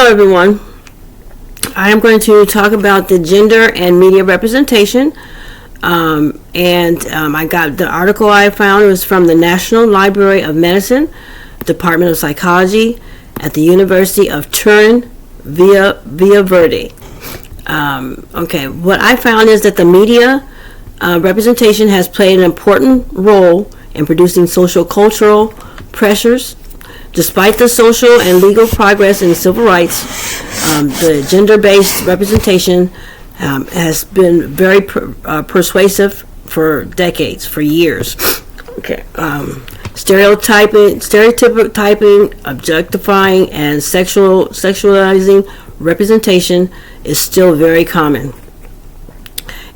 Hello, everyone. I am going to talk about the gender and media representation. I got the article I found was from the National Library of Medicine, Department of Psychology at the University of Turin, Via Verde. What I found is that the media representation has played an important role in producing social cultural pressures. Despite the social and legal progress in civil rights, the gender-based representation has been very persuasive for decades, for years. Stereotyping, objectifying, and sexualizing representation is still very common.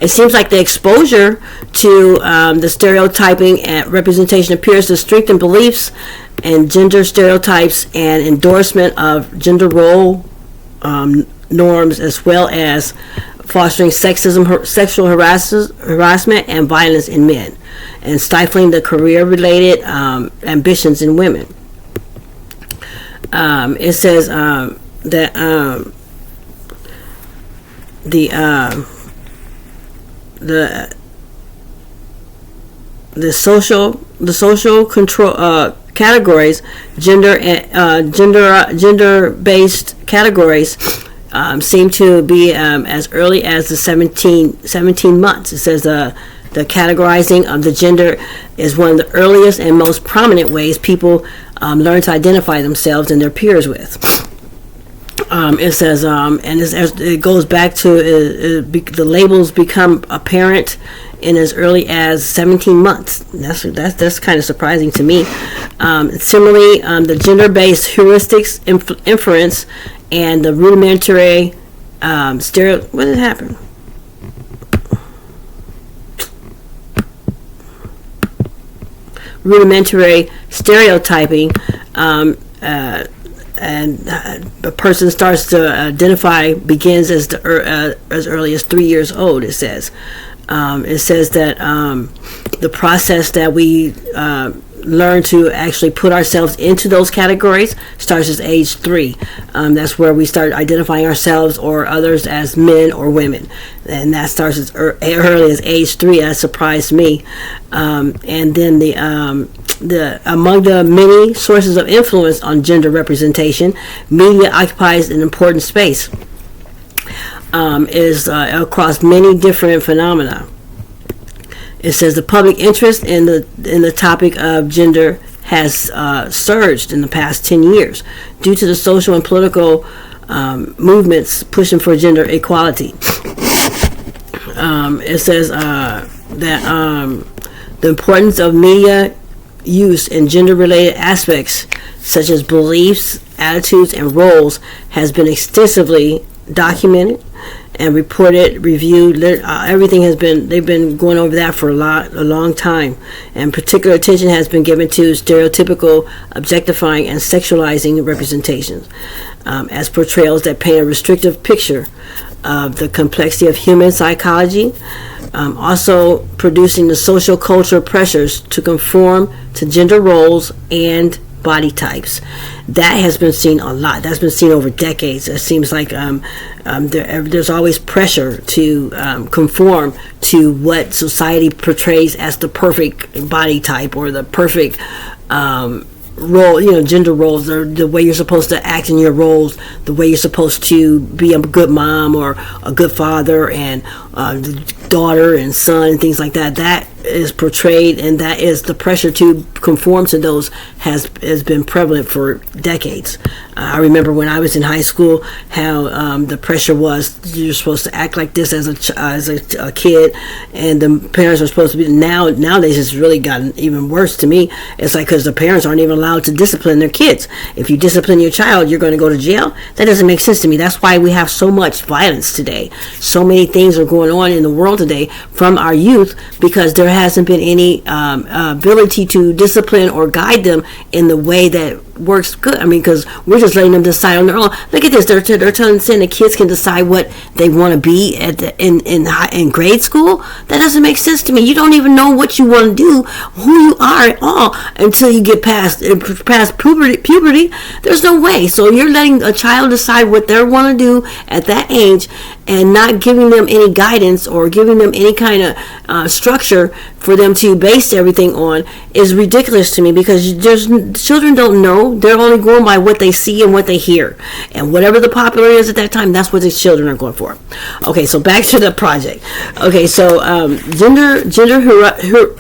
It seems like the exposure to the stereotyping and representation appears to strengthen beliefs and gender stereotypes and endorsement of gender role norms, as well as fostering sexism, sexual harassment, and violence in men, and stifling the career-related ambitions in women. It says that the social control categories, gender-based categories, seem to be as early as the 17 months. It says the categorizing of the gender is one of the earliest and most prominent ways people learn to identify themselves and their peers with. It says, as it goes back to the labels become apparent in as early as 17 months. That's kind of surprising to me. Similarly, the gender-based heuristics inference and the rudimentary what did happen? Rudimentary stereotyping, and a person starts to begins as early as 3 years old. It says that the process that we learn to actually put ourselves into those categories starts at age 3. That's where we start identifying ourselves or others as men or women, and that starts as early as age 3. That surprised me. And then among the many sources of influence on gender representation, media occupies an important space. Is across many different phenomena. It says the public interest in the topic of gender has surged in the past 10 years due to the social and political movements pushing for gender equality. It says that the importance of media use in gender-related aspects such as beliefs, attitudes, and roles has been extensively documented and reported, reviewed. Everything they've been going over that for a long time, and particular attention has been given to stereotypical, objectifying, and sexualizing representations as portrayals that paint a restrictive picture of the complexity of human psychology, also producing the social cultural pressures to conform to gender roles and body types. That has been seen a lot. That's been seen over decades. It seems like there's always pressure to conform to what society portrays as the perfect body type or the perfect role, gender roles, or the way you're supposed to act in your roles, the way you're supposed to be a good mom or a good father and daughter and son and things like that. That is portrayed, and that is the pressure to conform to those has been prevalent for decades. I remember when I was in high school how the pressure was you're supposed to act like this as a kid, and the parents are supposed to be. Nowadays it's really gotten even worse to me. It's like because the parents aren't even allowed to discipline their kids. If you discipline your child, you're going to go to jail. That doesn't make sense to me. That's why we have so much violence today. So many things are going on in the world today from our youth because there hasn't been any ability to discipline or guide them in the way that works good. I mean, because we're just letting them decide on their own. Look at this. They're saying the kids can decide what they want to be in grade school. That doesn't make sense to me. You don't even know what you want to do, who you are at all, until you get past puberty. There's no way. So you're letting a child decide what they want to do at that age, and not giving them any guidance or giving them any kind of structure for them to base everything on is ridiculous to me, because children don't know. They're only going by what they see and what they hear, and whatever the popular is at that time, that's what these children are going for. Okay, so back to the project. Okay, so gender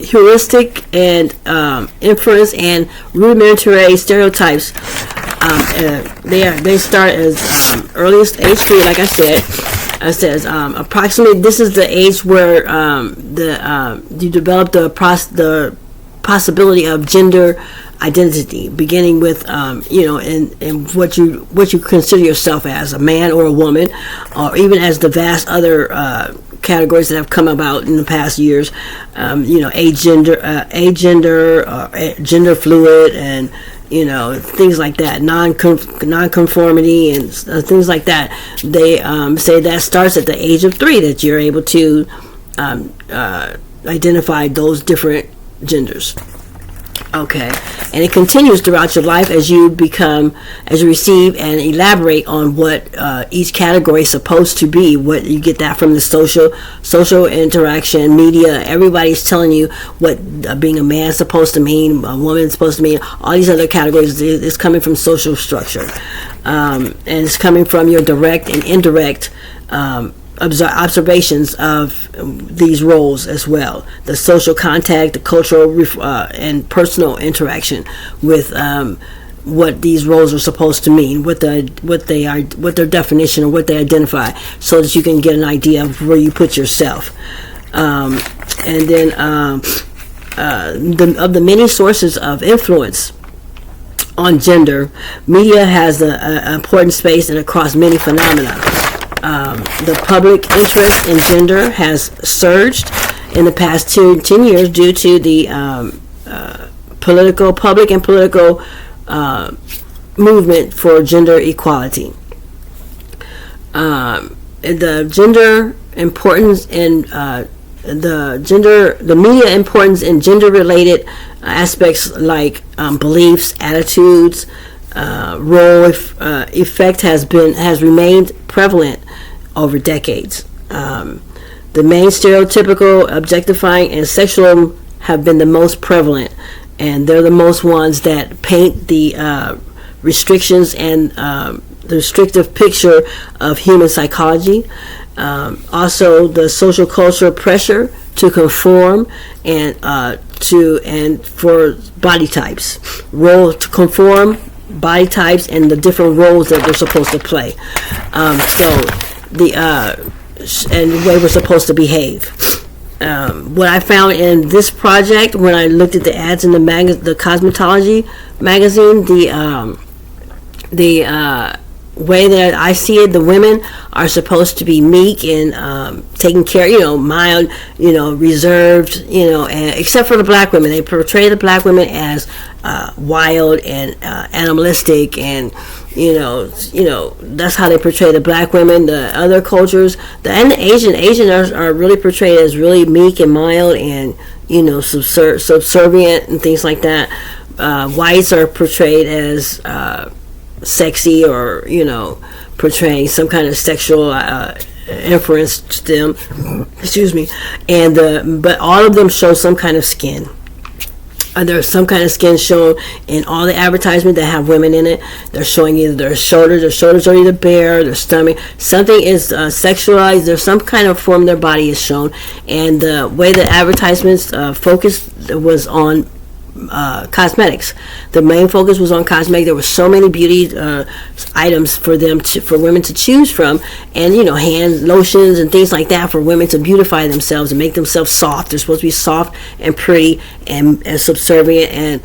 heuristic and inference and rudimentary stereotypes. They start as earliest age 3, like I said. It says approximately this is the age where you develop the possibility of gender identity, beginning with and what you consider yourself as, a man or a woman, or even as the vast other categories that have come about in the past years, agender, gender fluid, and things like that, non-conformity, and things like that. They say that starts at the age of 3, that you're able to identify those different genders. Okay, and it continues throughout your life as you receive and elaborate on what each category is supposed to be. What you get that from the social interaction, media. Everybody's telling you what being a man is supposed to mean, a woman is supposed to mean. All these other categories is coming from social structure, and it's coming from your direct and indirect observations of these roles as well. The social contact, the cultural and personal interaction with what these roles are supposed to mean, what their definition or what they identify, so that you can get an idea of where you put yourself. And then of the many sources of influence on gender, media has an important space and across many phenomena. The public interest in gender has surged in the past 10 years due to the public and political movement for gender equality. The gender importance in the media importance in gender-related aspects like beliefs, attitudes, role effect has remained prevalent over decades. The main stereotypical, objectifying, and sexual have been the most prevalent, and they're the most ones that paint the restrictions and the restrictive picture of human psychology. Also, the social cultural pressure to conform and for body types, role to conform, body types, and the different roles that they're supposed to play. And the way we're supposed to behave. What I found in this project, when I looked at the ads in the cosmetology magazine, the way that I see it, the women are supposed to be meek and taking care, mild, reserved, and except for the black women. They portray the black women as wild and animalistic, and that's how they portray the black women. The other cultures, and the Asian are really portrayed as really meek and mild and subservient and things like that. Whites are portrayed as sexy, or portraying some kind of sexual inference to them. Excuse me. And but all of them show some kind of skin. There's some kind of skin shown in all the advertisement that have women in it. They're showing either their shoulders are either bare, their stomach, something is sexualized. There's some kind of form their body is shown, and the way the advertisements focused was on cosmetics. The main focus was on cosmetics. There were so many beauty items for women to choose from, and hand lotions and things like that for women to beautify themselves and make themselves soft. They're supposed to be soft and pretty and subservient, and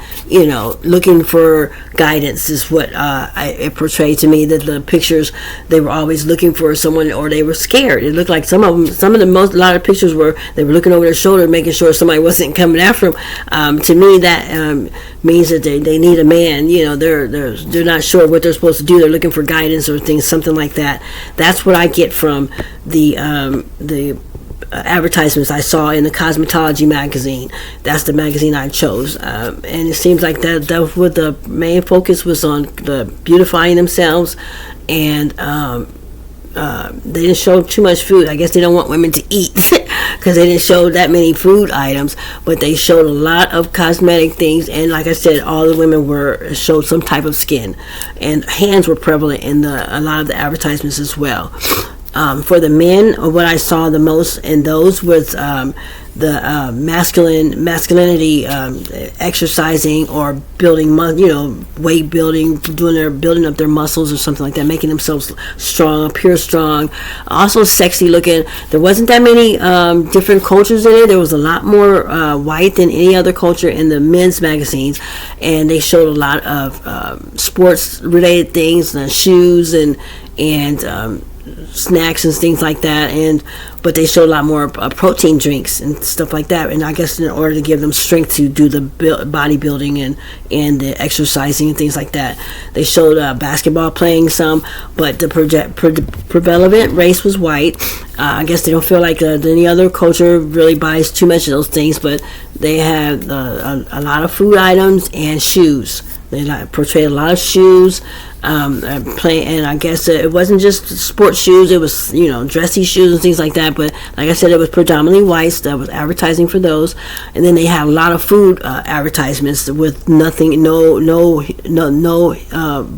looking for guidance is what it portrayed to me. That the pictures, they were always looking for someone, or they were scared. It looked like a lot of pictures were, they were looking over their shoulder, making sure somebody wasn't coming after them. To me, that means that they need a man. They're not sure what they're supposed to do. They're looking for guidance or things, something like that. That's what I get from the advertisements I saw in the Cosmetology magazine. That's the magazine I chose, and it seems like that was what the main focus was on, the beautifying themselves, and they didn't show too much food. I guess they don't want women to eat because they didn't show that many food items, but they showed a lot of cosmetic things, and like I said, all the women showed some type of skin, and hands were prevalent in a lot of the advertisements as well. For the men, what I saw the most in those was the masculinity, exercising or building, weight building, building up their muscles or something like that, making themselves strong, appear strong, also sexy looking. There wasn't that many different cultures in it. There was a lot more white than any other culture in the men's magazines, and they showed a lot of sports related things, shoes and snacks and things like that, but they showed a lot more protein drinks and stuff like that, and I guess in order to give them strength to do the bodybuilding and the exercising and things like that. They showed basketball playing some, but the prevalent race was white. I guess they don't feel like any other culture really buys too much of those things, but they had a lot of food items and shoes. They portrayed a lot of shoes, and I guess it wasn't just sports shoes. It was dressy shoes and things like that. But like I said, it was predominantly whites that was advertising for those. And then they had a lot of food advertisements with nothing, no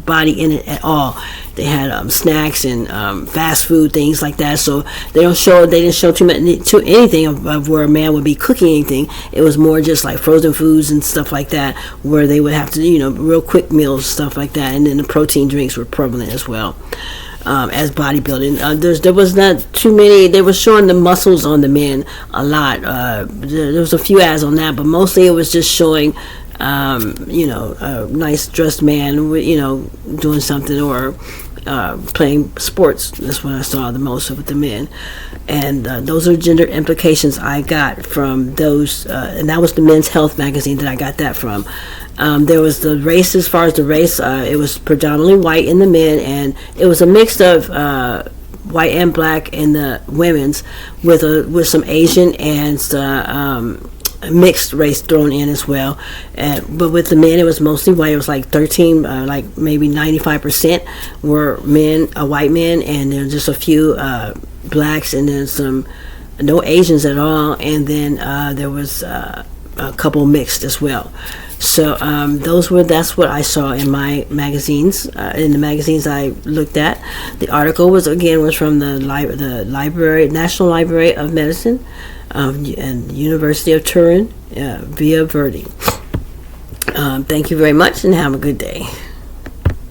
body in it at all. They had snacks and fast food, things like that. So they didn't show too anything of where a man would be cooking anything. It was more just like frozen foods and stuff like that, where they would have to real quick meals, stuff like that. And then the protein drinks were prevalent as well. As bodybuilding, there was not too many. They were showing the muscles on the men a lot. There was a few ads on that, but mostly it was just showing a nice dressed man, doing something or playing sports. That's what I saw the most of with the men, and those are gender implications I got from those, and that was the Men's Health magazine that I got that from. There was the race. As far as the race, it was predominantly white in the men, and it was a mix of white and black in the women's, with some Asian and mixed race thrown in as well. But with the men, it was mostly white. It was like 13, like maybe 95% were men, white men, and then just a few blacks, and then no Asians at all, and then there was a couple mixed as well. So that's what I saw in my magazines, in the magazines I looked at. The article was from the National Library of Medicine and University of Turin, via Verdi. Thank you very much, and have a good day.